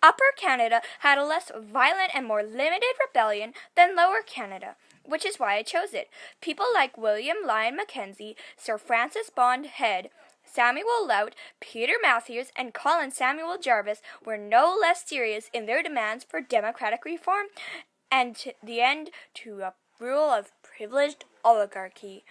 Upper Canada had a less violent and more limited rebellion than Lower Canada, which is why I chose it. People like William Lyon Mackenzie, Sir Francis Bond Head, Samuel Lount, Peter Matthews, and Colin Samuel Jarvis were no less serious in their demands for democratic reform and to the end to a rule of privileged oligarchy.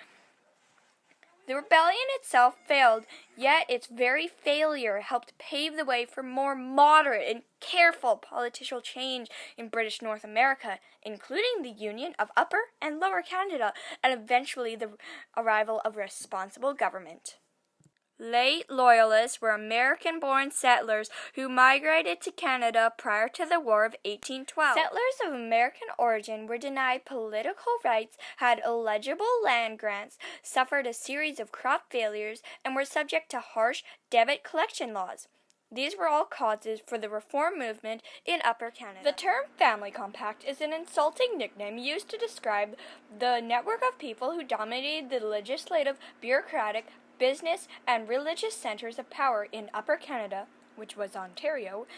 The rebellion itself failed, yet its very failure helped pave the way for more moderate and careful political change in British North America, including the union of Upper and Lower Canada, and eventually the arrival of responsible government. Late Loyalists were American-born settlers who migrated to Canada prior to the War of 1812. Settlers of American origin were denied political rights, had illegible land grants, suffered a series of crop failures, and were subject to harsh debt collection laws. These were all causes for the reform movement in Upper Canada. The term family compact is an insulting nickname used to describe the network of people who dominated the legislative, bureaucratic, business, and religious centers of power in Upper Canada, which was Ontario,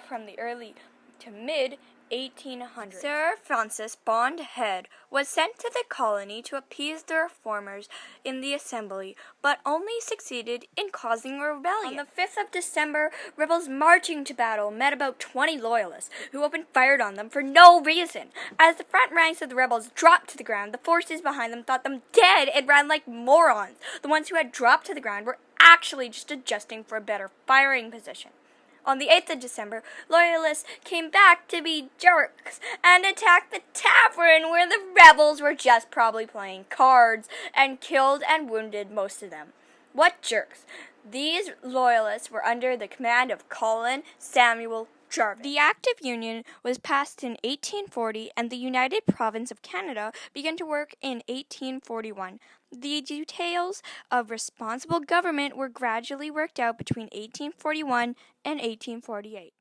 from the early to mid-1800s. Sir Francis Bond Head was sent to the colony to appease the reformers in the Assembly, but only succeeded in causing a rebellion. On the 5th of December, rebels marching to battle met about 20 Loyalists, who opened fire on them for no reason. As the front ranks of the rebels dropped to the ground, the forces behind them thought them dead and ran like morons. The ones who had dropped to the ground were actually just adjusting for a better firing position. On the 8th of December, Loyalists came back to be jerks and attacked the tavern where the rebels were just probably playing cards and killed and wounded most of them. What jerks! These Loyalists were under the command of Colin Samuel Jarvis. The Act of Union was passed in 1840 and the United Province of Canada began to work in 1841. The details of responsible government were gradually worked out between 1841 and 1848.